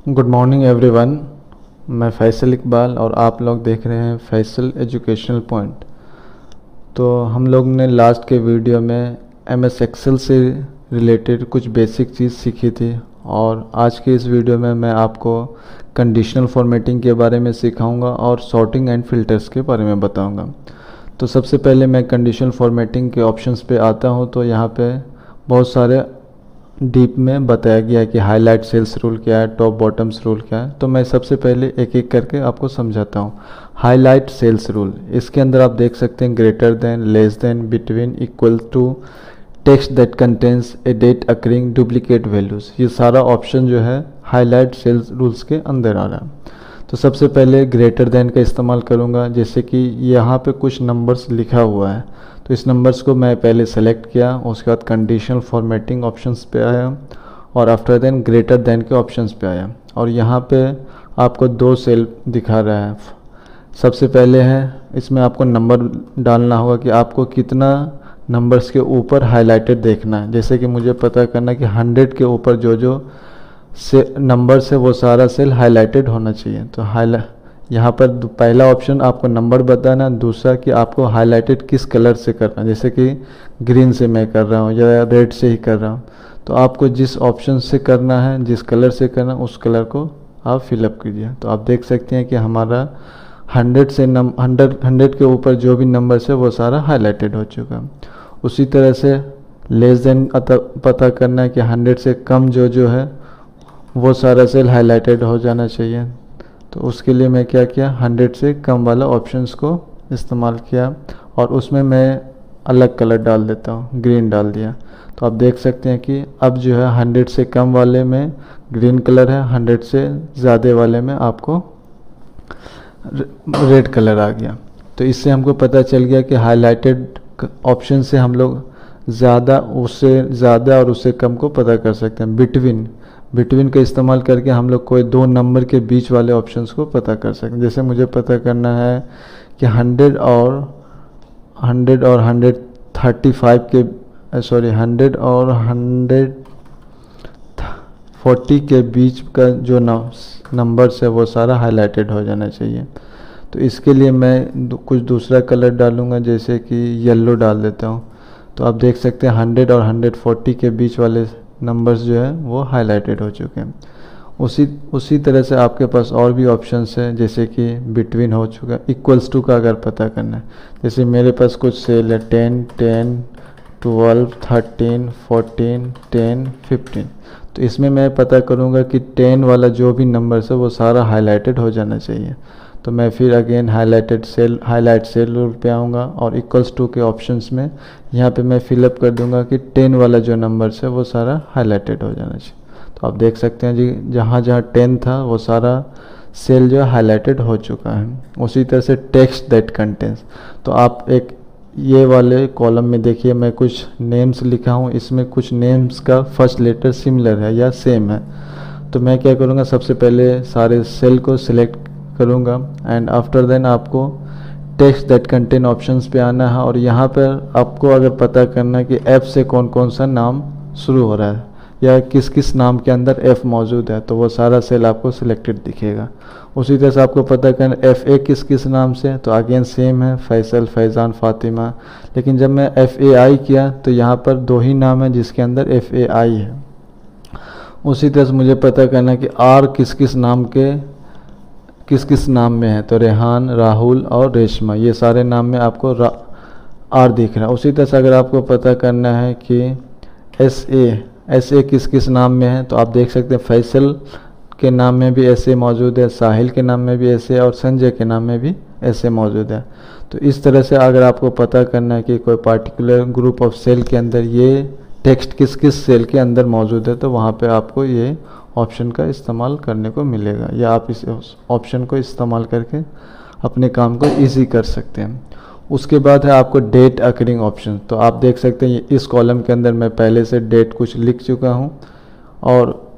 Good morning everyone. मैं फैसल इकबाल और आप लोग देख रहे हैं फैसल एजुकेशनल पॉइंट। तो हम लोग ने लास्ट के वीडियो में MS एक्सेल से रिलेटेड कुछ बेसिक चीज़ सीखी थी और आज के इस वीडियो में मैं आपको कंडीशनल फॉर्मेटिंग के बारे में सिखाऊंगा और सॉर्टिंग एंड फिल्टर्स के बारे में बताऊंगा। तो सबसे पहले मैं कंडीशनल फॉर्मेटिंग के ऑप्शंस पे आता हूं। तो यहाँ पे बहुत सारे डीप में बताया गया है कि हाईलाइट सेल्स रूल क्या है, टॉप बॉटम्स रूल क्या है। तो मैं सबसे पहले एक एक करके आपको समझाता हूँ। हाईलाइट सेल्स रूल, इसके अंदर आप देख सकते हैं greater than, less than, between, equal to, text that contains a date occurring, duplicate values, ये सारा ऑप्शन जो है हाईलाइट सेल्स रूल्स के अंदर आ रहा है। तो सबसे पहले ग्रेटर देन का इस्तेमाल करूँगा। जैसे कि यहाँ पे कुछ नंबर्स लिखा हुआ है तो इस नंबर्स को मैं पहले सेलेक्ट किया, उसके बाद कंडीशनल फॉर्मेटिंग ऑप्शंस पे आया और आफ्टर देन ग्रेटर देन के ऑप्शंस पे आया और यहाँ पे आपको दो सेल दिखा रहा है। सबसे पहले है इसमें आपको नंबर डालना होगा कि आपको कितना नंबर्स के ऊपर हाईलाइटेड देखना है। जैसे कि मुझे पता करना है कि 100 के ऊपर जो जो से नंबर से वो सारा सेल हाईलाइटेड होना चाहिए। तो यहाँ पर पहला ऑप्शन आपको नंबर बताना, दूसरा कि आपको हाईलाइटेड किस कलर से करना, जैसे कि ग्रीन से मैं कर रहा हूँ या रेड से ही कर रहा हूँ। तो आपको जिस ऑप्शन से करना है, जिस कलर से करना उस कलर को आप फिलअप कीजिए। तो आप देख सकते हैं कि हमारा 100 के ऊपर जो भी नंबर्स है वो सारा हाईलाइटेड हो चुका है। उसी तरह से लेस देन पता करना है कि 100 से कम जो जो है वो सारा सेल हाईलाइटेड हो जाना चाहिए। तो उसके लिए मैं क्या किया, 100 से कम वाला ऑप्शंस को इस्तेमाल किया और उसमें मैं अलग कलर डाल देता हूँ, ग्रीन डाल दिया। तो आप देख सकते हैं कि अब जो है 100 से कम वाले में ग्रीन कलर है, 100 से ज़्यादा वाले में आपको रेड कलर आ गया। तो इससे हमको पता चल गया कि हाईलाइटेड ऑप्शन से हम लोग ज़्यादा, उससे ज़्यादा और उससे कम को पता कर सकते हैं। बिटवीन का इस्तेमाल करके हम लोग कोई दो नंबर के बीच वाले ऑप्शंस को पता कर सकते हैं। जैसे मुझे पता करना है कि 100 और 135 के 100 और 140 के बीच का जो नंबर्स है वो सारा हाईलाइटेड हो जाना चाहिए। तो इसके लिए मैं कुछ दूसरा कलर डालूँगा, जैसे कि येलो डाल देता हूँ। तो आप देख सकते हैं 100 और 140 के बीच वाले नंबर्स जो है वो हाईलाइटेड हो चुके हैं। उसी तरह से आपके पास और भी ऑप्शंस है, जैसे कि बिटवीन हो चुका है। इक्वल्स टू का अगर पता करना है, जैसे मेरे पास कुछ सेल है 10, 10, 12, 13, 14, 10, 15। तो इसमें मैं पता करूँगा कि 10 वाला जो भी नंबर्स है वो सारा हाईलाइटेड हो जाना चाहिए। तो मैं फिर अगेन हाईलाइट सेल रूल पे आऊँगा और इक्वल्स टू के ऑप्शंस में यहाँ पे मैं फिलअप कर दूँगा कि 10 वाला जो नंबर्स है वो सारा हाईलाइटेड हो जाना चाहिए। तो आप देख सकते हैं जी, जहाँ जहाँ 10 था वो सारा सेल जो है हाईलाइटेड हो चुका है। उसी तरह से टेक्स्ट दैट कंटेंस, तो आप एक ये वाले कॉलम में देखिए मैं कुछ नेम्स लिखा हूँ, इसमें कुछ नेम्स का फर्स्ट लेटर सिमिलर है या सेम है। तो मैं क्या करूँगा, सबसे पहले सारे सेल को सिलेक्ट करूँगा एंड आफ्टर देन आपको टेक्स्ट दैट कंटेन ऑप्शंस पे आना है और यहाँ पर आपको अगर पता करना है कि F से कौन कौन सा नाम शुरू हो रहा है या किस किस नाम के अंदर F मौजूद है, तो वो सारा सेल आपको सिलेक्टेड दिखेगा। उसी तरह से आपको पता करना FA किस किस नाम से, तो अगेन सेम है, फैसल, फैज़ान, फातिमा। लेकिन जब मैं FAI किया तो यहाँ पर दो ही नाम है जिसके अंदर FAI है। उसी तरह से मुझे पता करना कि R किस किस नाम में है, तो रेहान, राहुल और रेशमा, ये सारे नाम में आपको R दिख रहा है। उसी तरह से अगर आपको पता करना है कि SA किस किस नाम में है, तो आप देख सकते हैं फैसल के नाम में भी SA मौजूद है, साहिल के नाम में भी SA और संजय के नाम में भी SA मौजूद है। तो इस तरह से अगर आपको पता करना है कि कोई पार्टिकुलर ग्रुप ऑफ सेल के अंदर ये टेक्स्ट किस किस सेल के अंदर मौजूद है, तो वहाँ पे आपको ये ऑप्शन का इस्तेमाल करने को मिलेगा या आप इस ऑप्शन को इस्तेमाल करके अपने काम को इजी कर सकते हैं। उसके बाद है आपको डेट अकरिंग ऑप्शन। तो आप देख सकते हैं इस कॉलम के अंदर मैं पहले से डेट कुछ लिख चुका हूँ और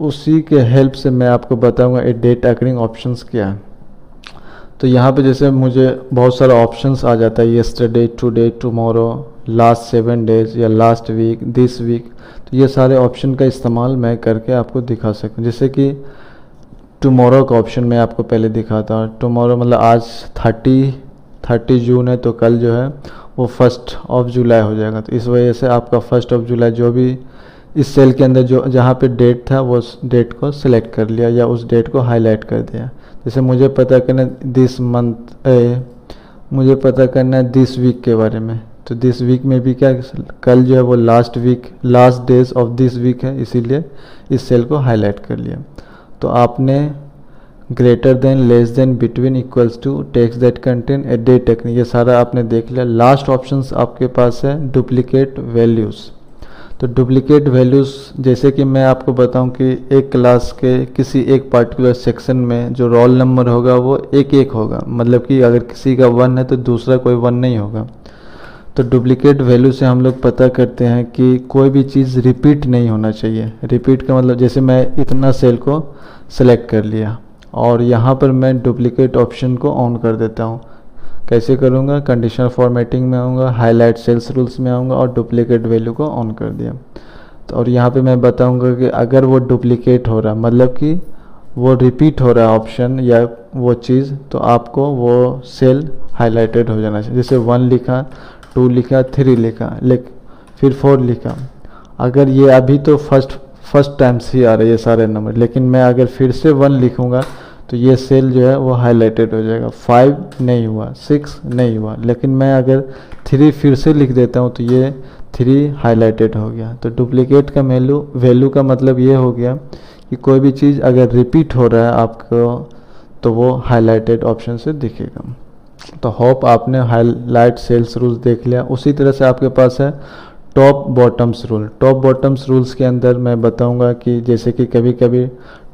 उसी के हेल्प से मैं आपको बताऊँगा ये डेट अकरिंग ऑप्शंस क्या है। तो यहाँ पे जैसे मुझे बहुत सारा ऑप्शंस आ जाता है, yesterday, today, tomorrow, last 7 days या लास्ट वीक, दिस वीक। तो ये सारे ऑप्शन का इस्तेमाल मैं करके आपको दिखा सकूँ। जैसे कि टुमारो का ऑप्शन मैं आपको पहले दिखाता हूँ। टुमारो मतलब आज 30 जून है, तो कल जो है वो 1 जुलाई हो जाएगा। तो इस वजह से आपका 1 जुलाई जो भी इस सेल के अंदर जो जहाँ पे डेट था वो डेट को सिलेक्ट कर लिया या उस डेट को हाईलाइट कर दिया। जैसे मुझे पता करना दिस मंथ, मुझे पता करना है दिस वीक के बारे में, तो दिस वीक में भी क्या कल जो है वो last days of this week है, इसीलिए इस सेल को हाईलाइट कर लिया। तो आपने greater than, less than, between, equals to, text that contain a day technique, ये सारा आपने देख लिया। लास्ट ऑप्शंस आपके पास है डुप्लीकेट वैल्यूज़। तो डुप्लीकेट वैल्यूज़ जैसे कि मैं आपको बताऊं कि एक क्लास के किसी एक पार्टिकुलर सेक्शन में जो रोल नंबर होगा वो एक होगा, मतलब कि अगर किसी का 1 है तो दूसरा कोई 1 नहीं होगा। तो डुप्लीकेट वैल्यू से हम लोग पता करते हैं कि कोई भी चीज़ रिपीट नहीं होना चाहिए। रिपीट का मतलब जैसे मैं इतना सेल को सेलेक्ट कर लिया और यहाँ पर मैं डुप्लीकेट ऑप्शन को ऑन कर देता हूँ। कैसे करूँगा? कंडीशनल फॉर्मेटिंग में आऊँगा, हाईलाइट सेल्स रूल्स में आऊँगा और डुप्लीकेट वैल्यू को ऑन कर दिया। तो और यहाँ पे मैं बताऊँगा कि अगर वो डुप्लीकेट हो रहा, मतलब कि वो रिपीट हो रहा है ऑप्शन या वो चीज़, तो आपको वो सेल हाईलाइटेड हो जाना चाहिए। जैसे 1 लिखा, 2 लिखा, 3 लिखा, फिर 4 लिखा। अगर ये अभी तो फर्स्ट टाइम से ही आ रहा है ये सारे नंबर, लेकिन मैं अगर फिर से 1 लिखूँगा तो ये सेल जो है वो हाईलाइटेड हो जाएगा। 5 नहीं हुआ, 6 नहीं हुआ, लेकिन मैं अगर 3 फिर से लिख देता हूँ तो ये 3 हाईलाइटेड हो गया। तो डुप्लीकेट का वैल्यू का मतलब ये हो गया कि कोई भी चीज़ अगर रिपीट हो रहा है आपको तो वो हाईलाइटेड ऑप्शन से दिखेगा। तो होप आपने हाईलाइट सेल्स रूल्स देख लिया। उसी तरह से आपके पास है top bottoms rule. Top bottoms rules के अंदर मैं बताऊंगा कि जैसे कि कभी कभी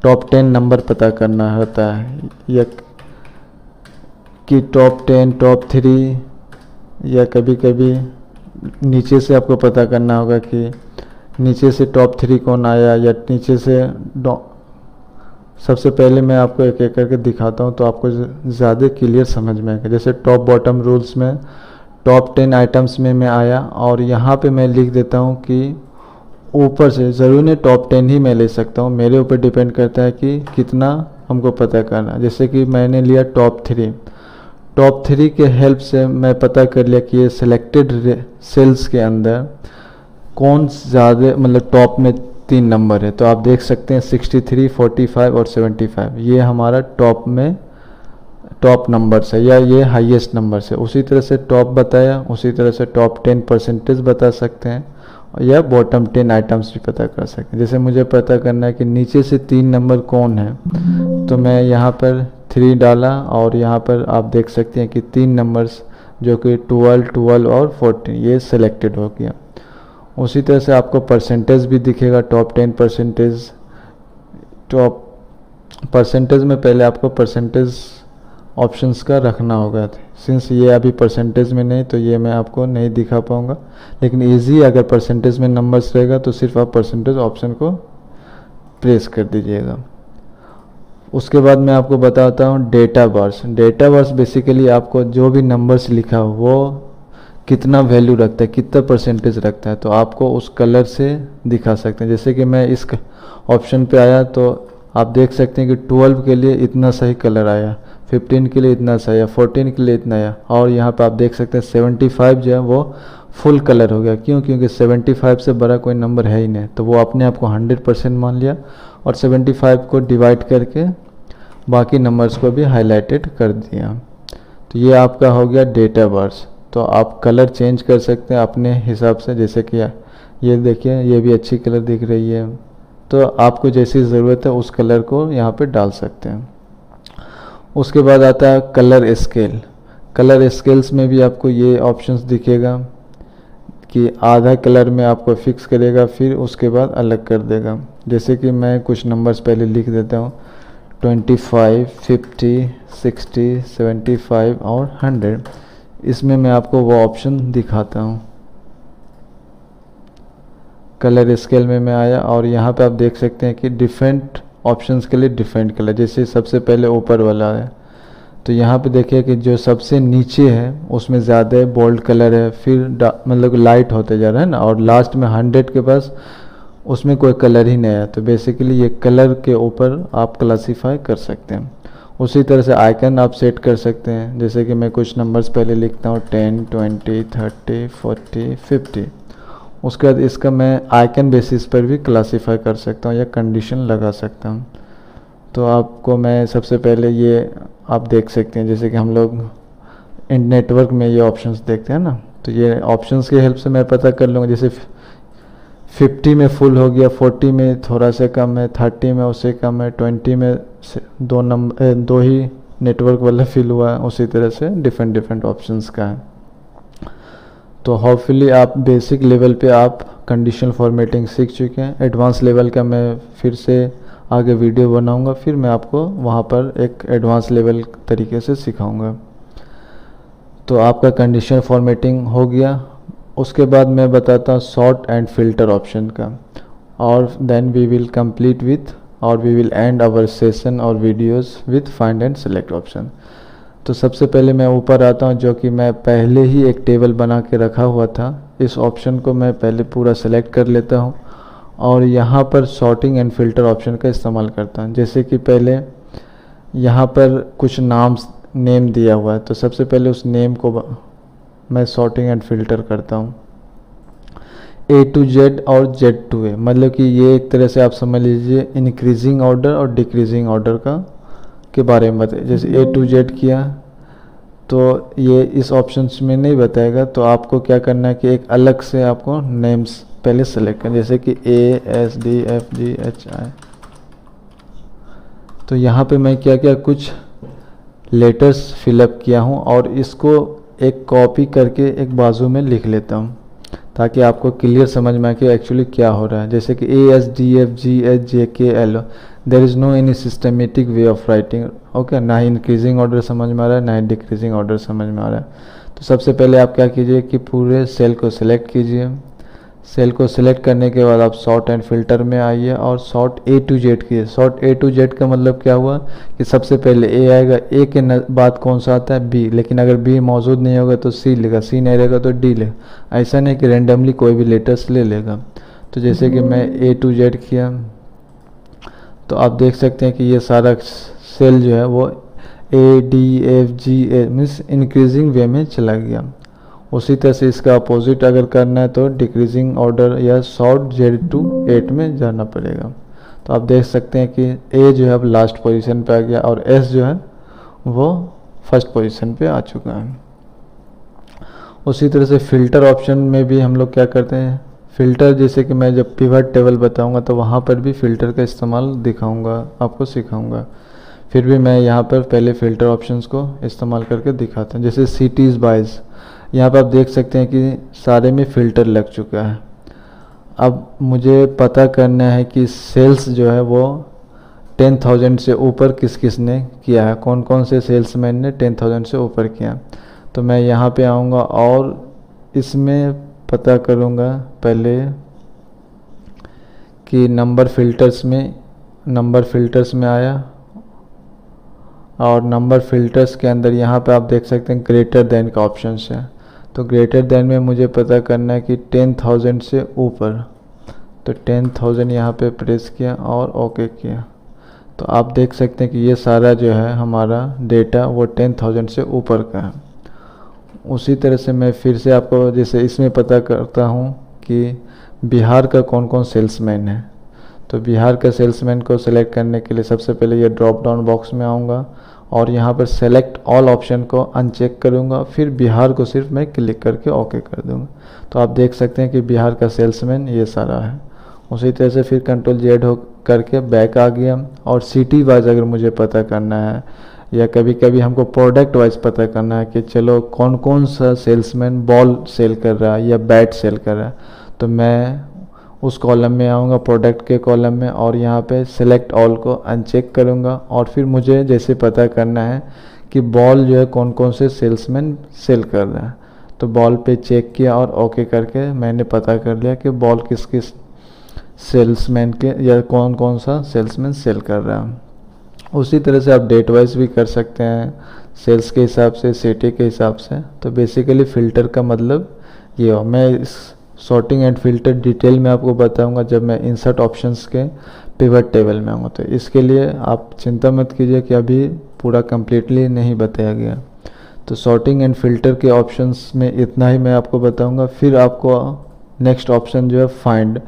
टॉप 10 नंबर पता करना होता है, या कि टॉप 10, टॉप 3, या कभी कभी नीचे से आपको पता करना होगा कि नीचे से टॉप 3 कौन आया, या नीचे से सबसे पहले मैं आपको एक एक करके दिखाता हूँ तो आपको ज़्यादा क्लियर समझ में आएगा। जैसे टॉप बॉटम रूल्स में टॉप 10 आइटम्स में मैं आया और यहाँ पे मैं लिख देता हूँ कि ऊपर से, ज़रूरी नहीं टॉप 10 ही मैं ले सकता हूँ, मेरे ऊपर डिपेंड करता है कि कितना हमको पता करना। जैसे कि मैंने लिया टॉप 3, टॉप 3 के हेल्प से मैं पता कर लिया कि ये सिलेक्टेड सेल्स के अंदर कौन ज़्यादा, मतलब टॉप में 3 नंबर है। तो आप देख सकते हैं 63, 45 और 75, ये हमारा टॉप नंबर्स है या ये हाईएस्ट नंबर्स है। उसी तरह से टॉप बताया, उसी तरह से टॉप 10 परसेंटेज बता सकते हैं या बॉटम 10 आइटम्स भी पता कर सकते हैं। जैसे मुझे पता करना है कि नीचे से 3 नंबर कौन है, तो मैं यहाँ पर 3 डाला और यहाँ पर आप देख सकते हैं कि 3 नंबर्स जो कि 12 और 14 ये सिलेक्टेड हो गया। उसी तरह से आपको परसेंटेज भी दिखेगा, टॉप 10 परसेंटेज। टॉप परसेंटेज में पहले आपको परसेंटेज ऑप्शंस का रखना होगा। सिंस ये अभी परसेंटेज में नहीं तो ये मैं आपको नहीं दिखा पाऊँगा, लेकिन इजी अगर परसेंटेज में नंबर्स रहेगा तो सिर्फ आप परसेंटेज ऑप्शन को प्रेस कर दीजिएगा। उसके बाद मैं आपको बताता हूँ data bars. Data bars basically आपको जो भी नंबर्स लिखा हो वो कितना वैल्यू रखता है, कितना परसेंटेज रखता है, तो आपको उस कलर से दिखा सकते हैं। जैसे कि मैं इस ऑप्शन पे आया तो आप देख सकते हैं कि 12 के लिए इतना सही कलर आया, 15 के लिए इतना सही आया, 14 के लिए इतना आया, और यहाँ पे आप देख सकते हैं 75 जो है वो फुल कलर हो गया। क्यों? क्योंकि 75 से बड़ा कोई नंबर है ही नहीं, तो वो अपने आप को 100% मान लिया और 75 को डिवाइड करके बाकी नंबर्स को भी हाईलाइटेड कर दिया। तो ये आपका हो गया डेटा बार्स। तो आप कलर चेंज कर सकते हैं अपने हिसाब से, जैसे कि ये देखिए ये भी अच्छी कलर दिख रही है, तो आपको जैसी ज़रूरत है उस कलर को यहाँ पे डाल सकते हैं। उसके बाद आता है कलर स्केल। कलर स्केल्स में भी आपको ये ऑप्शंस दिखेगा कि आधा कलर में आपको फिक्स करेगा, फिर उसके बाद अलग कर देगा। जैसे कि मैं कुछ नंबर्स पहले लिख देता हूँ, 25, 50, 60, 75 और 100। इसमें मैं आपको वो ऑप्शन दिखाता हूँ। कलर स्केल में मैं आया और यहाँ पे आप देख सकते हैं कि डिफरेंट ऑप्शंस के लिए डिफरेंट कलर। जैसे सबसे पहले ऊपर वाला है, तो यहाँ पे देखिए कि जो सबसे नीचे है उसमें ज़्यादा बोल्ड कलर है, फिर मतलब लाइट होते जा रहा है ना, और लास्ट में 100 के पास उसमें कोई कलर ही नहीं है, तो बेसिकली ये कलर के ऊपर आप क्लासीफाई कर सकते हैं। उसी तरह से आइकन आप सेट कर सकते हैं, जैसे कि मैं कुछ नंबर्स पहले लिखता हूँ 10, 20, 30, 40, 50। उसके बाद इसका मैं आइकन बेसिस पर भी क्लासीफाई कर सकता हूँ या कंडीशन लगा सकता हूँ। तो आपको मैं सबसे पहले ये आप देख सकते हैं, जैसे कि हम लोग नेटवर्क में ये ऑप्शंस देखते हैं ना, तो ये ऑप्शंस की हेल्प से मैं पता कर लूँगा, जैसे 50 में फुल हो गया, 40 में थोड़ा सा कम है, 30 में उससे कम है, 20 में दो ही नेटवर्क वाला फिल हुआ है। उसी तरह से डिफरेंट डिफरेंट ऑप्शंस का है। तो होपफुली आप बेसिक लेवल पे आप कंडीशनल फॉर्मेटिंग सीख चुके हैं। एडवांस लेवल का मैं फिर से आगे वीडियो बनाऊंगा, फिर मैं आपको वहाँ पर एक एडवांस लेवल तरीके से सिखाऊंगा। तो आपका कंडीशनल फॉर्मेटिंग हो गया। उसके बाद मैं बताता हूँ सॉर्ट एंड फिल्टर ऑप्शन का, और then we will complete with और we will end our session और videos with find and select option. तो सबसे पहले मैं ऊपर आता हूँ, जो कि मैं पहले ही एक टेबल बना के रखा हुआ था। इस ऑप्शन को मैं पहले पूरा सेलेक्ट कर लेता हूँ और यहाँ पर सॉर्टिंग एंड फिल्टर ऑप्शन का इस्तेमाल करता हूँ। जैसे कि पहले यहाँ पर कुछ नेम दिया हुआ है, तो सबसे पहले उस नेम को मैं सॉर्टिंग एंड फिल्टर करता हूँ। A to Z और Z to A, मतलब कि ये एक तरह से आप समझ लीजिए इंक्रीजिंग ऑर्डर और डिक्रीजिंग ऑर्डर का के बारे में बताइए। जैसे A to Z किया तो ये इस ऑप्शंस में नहीं बताएगा, तो आपको क्या करना है कि एक अलग से आपको नेम्स पहले सेलेक्ट करना, जैसे कि A S D F G H I। तो यहाँ पे मैं क्या क्या कुछ लेटर्स फिलअप किया हूँ और इसको एक कॉपी करके एक बाजू में लिख लेता हूँ, ताकि आपको क्लियर समझ में आए कि एक्चुअली क्या हो रहा है। जैसे कि A S D F G H J K L, there is no any systematic way of writing. Okay, ना ही इंक्रीजिंग ऑर्डर समझ में आ रहा है, ना ही डिक्रीजिंग ऑर्डर समझ में आ रहा है। तो सबसे पहले आप क्या कीजिए कि पूरे सेल को सिलेक्ट कीजिए। सेल को सिलेक्ट करने के बाद आप सॉर्ट एंड फिल्टर में आइए और सॉर्ट A to Z कीजिए। सॉर्ट A to Z का मतलब क्या हुआ कि सबसे पहले A आएगा, A के बाद कौन सा आता है B, लेकिन अगर B मौजूद नहीं होगा तो C लेगा, C नहीं रहेगा तो D लेगा। ऐसा नहीं कि रैंडमली कोई भी लेटर्स ले लेगा। तो जैसे कि मैं A to Z किया तो आप देख सकते हैं कि ये सारा सेल जो है वो A D F G A means increasing way में चला गया। उसी तरह से इसका अपोजिट अगर करना है तो डिक्रीजिंग ऑर्डर या सॉर्ट Z to 8 में जाना पड़ेगा। तो आप देख सकते हैं कि A जो है अब लास्ट पोजीशन पे आ गया और S जो है वो फर्स्ट पोजीशन पे आ चुका है। उसी तरह से फिल्टर ऑप्शन में भी हम लोग क्या करते हैं, फ़िल्टर जैसे कि मैं जब पिवट टेबल बताऊंगा तो वहाँ पर भी फ़िल्टर का इस्तेमाल दिखाऊंगा, आपको सिखाऊंगा। फिर भी मैं यहाँ पर पहले फ़िल्टर ऑप्शंस को इस्तेमाल करके दिखाता हूँ। जैसे सिटीज़ वाइज यहाँ पर आप देख सकते हैं कि सारे में फ़िल्टर लग चुका है। अब मुझे पता करना है कि सेल्स जो है वो 10,000 से ऊपर किस किस ने किया है, कौन कौन से सेल्समैन ने 10,000 से ऊपर किया। तो मैं यहाँ पे आऊँगा और इसमें पता करूँगा पहले कि नंबर फ़िल्टर्स में आया और नंबर फ़िल्टर्स के अंदर यहाँ पे आप देख सकते हैं ग्रेटर देन का ऑप्शन है। तो ग्रेटर देन में मुझे पता करना है कि 10,000 से ऊपर, तो 10,000 यहाँ पे प्रेस किया और ओके किया। तो आप देख सकते हैं कि ये सारा जो है हमारा डेटा वो 10,000 से ऊपर का है। उसी तरह से मैं फिर से आपको जैसे इसमें पता करता हूँ कि बिहार का कौन कौन सेल्समैन है। तो बिहार का सेल्समैन को सिलेक्ट करने के लिए सबसे पहले ये ड्रॉप डाउन बॉक्स में आऊँगा और यहाँ पर सेलेक्ट ऑल ऑप्शन को अनचेक करूँगा, फिर बिहार को सिर्फ मैं क्लिक करके ओके कर दूँगा। तो आप देख सकते हैं कि बिहार का सेल्समैन ये सारा है। उसी तरह से फिर कंट्रोल Z हो करके बैक आ गया और सिटी वाइज अगर मुझे पता करना है या कभी कभी हमको प्रोडक्ट वाइज पता करना है कि चलो कौन कौन सा सेल्समैन बॉल सेल कर रहा है या बैट सेल कर रहा है, तो मैं उस कॉलम में आऊँगा प्रोडक्ट के कॉलम में और यहाँ पे सेलेक्ट ऑल को अनचेक करूँगा और फिर मुझे जैसे पता करना है कि बॉल जो है कौन कौन से सेल्समैन सेल कर रहा है, तो बॉल पे चेक किया और ओके करके मैंने पता कर लिया कि बॉल किस किस सेल्समैन के या कौन कौन सा सेल्समैन सेल कर रहा है। उसी तरह से आप डेट वाइज भी कर सकते हैं, सेल्स के हिसाब से, सिटी के हिसाब से। तो बेसिकली फ़िल्टर का मतलब ये हो। मैं इस सॉर्टिंग एंड फिल्टर डिटेल में आपको बताऊंगा जब मैं इंसर्ट ऑप्शंस के पिवट टेबल में आऊँगा। तो इसके लिए आप चिंता मत कीजिए कि अभी पूरा कंप्लीटली नहीं बताया गया। तो सॉर्टिंग एंड फिल्टर के ऑप्शंस में इतना ही मैं आपको बताऊंगा। फिर आपको नेक्स्ट ऑप्शन जो है फाइंड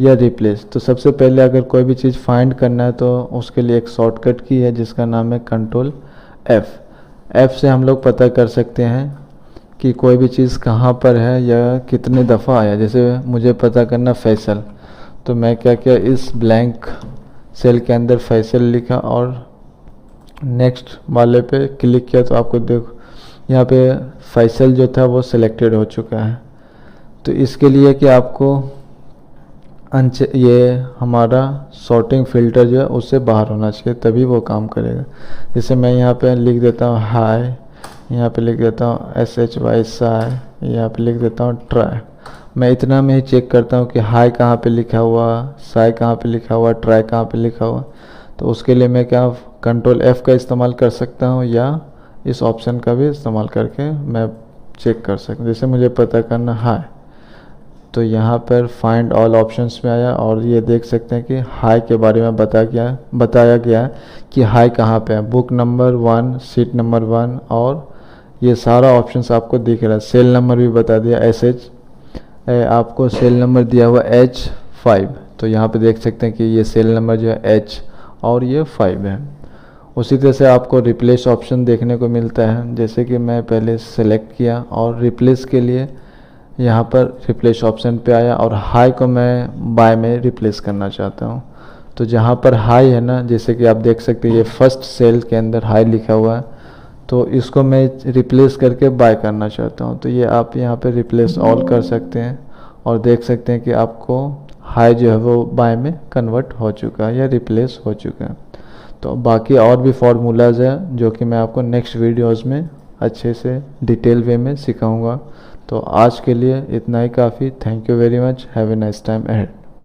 या रिप्लेस। तो सबसे पहले अगर कोई भी चीज़ फाइंड करना है तो उसके लिए एक शॉर्टकट की है जिसका नाम है कंट्रोल F से हम लोग पता कर सकते हैं कि कोई भी चीज़ कहाँ पर है या कितने दफ़ा आया। जैसे मुझे पता करना फैसल, तो मैं क्या किया, इस ब्लैंक सेल के अंदर फैसल लिखा और नेक्स्ट वाले पे क्लिक किया तो आपको देखो यहाँ पे फैसल जो था वो सिलेक्टेड हो चुका है। तो इसके लिए कि आपको ये हमारा सॉर्टिंग फिल्टर जो है उससे बाहर होना चाहिए, तभी वो काम करेगा। जैसे मैं यहाँ पे लिख देता हूँ हाई, यहाँ पे लिख देता हूँ SHY साई, यहाँ पे लिख देता हूँ ट्राई। मैं इतना में ही चेक करता हूँ कि हाई कहाँ पे लिखा हुआ, साई कहाँ पे लिखा हुआ, ट्राई कहाँ पे लिखा हुआ। तो उसके लिए मैं क्या कंट्रोल F का इस्तेमाल कर सकता हूँ या इस ऑप्शन का भी इस्तेमाल करके मैं चेक कर सकता हूँ। जैसे मुझे पता करना हाई, तो यहाँ पर फाइंड ऑल ऑप्शंस में आया और ये देख सकते हैं कि हाई के बारे में बताया गया कि हाई कहाँ पे है, बुक नंबर 1, सीट नंबर 1, और ये सारा ऑप्शंस आपको दिख रहा है। सेल नंबर भी बता दिया SH, आपको सेल नंबर दिया हुआ H5। तो यहाँ पे देख सकते हैं कि ये सेल नंबर जो है H और ये 5 है। उसी तरह से आपको रिप्लेस ऑप्शन देखने को मिलता है। जैसे कि मैं पहले सेलेक्ट किया और रिप्लेस के लिए यहाँ पर रिप्लेस ऑप्शन पे आया और हाई को मैं बाय में रिप्लेस करना चाहता हूँ। तो जहाँ पर हाई है ना, जैसे कि आप देख सकते हैं ये फर्स्ट सेल के अंदर हाई लिखा हुआ है, तो इसको मैं रिप्लेस करके बाय करना चाहता हूँ। तो ये आप यहाँ पे रिप्लेस ऑल कर सकते हैं और देख सकते हैं कि आपको हाई जो है वो बाय में कन्वर्ट हो चुका है या रिप्लेस हो चुका है। तो बाकी और भी फार्मूलाज है जो कि मैं आपको नेक्स्ट वीडियोज़ में अच्छे से डिटेल वे में सिखाऊंगा। तो आज के लिए इतना ही काफ़ी। Thank you very much. Have a nice time ahead.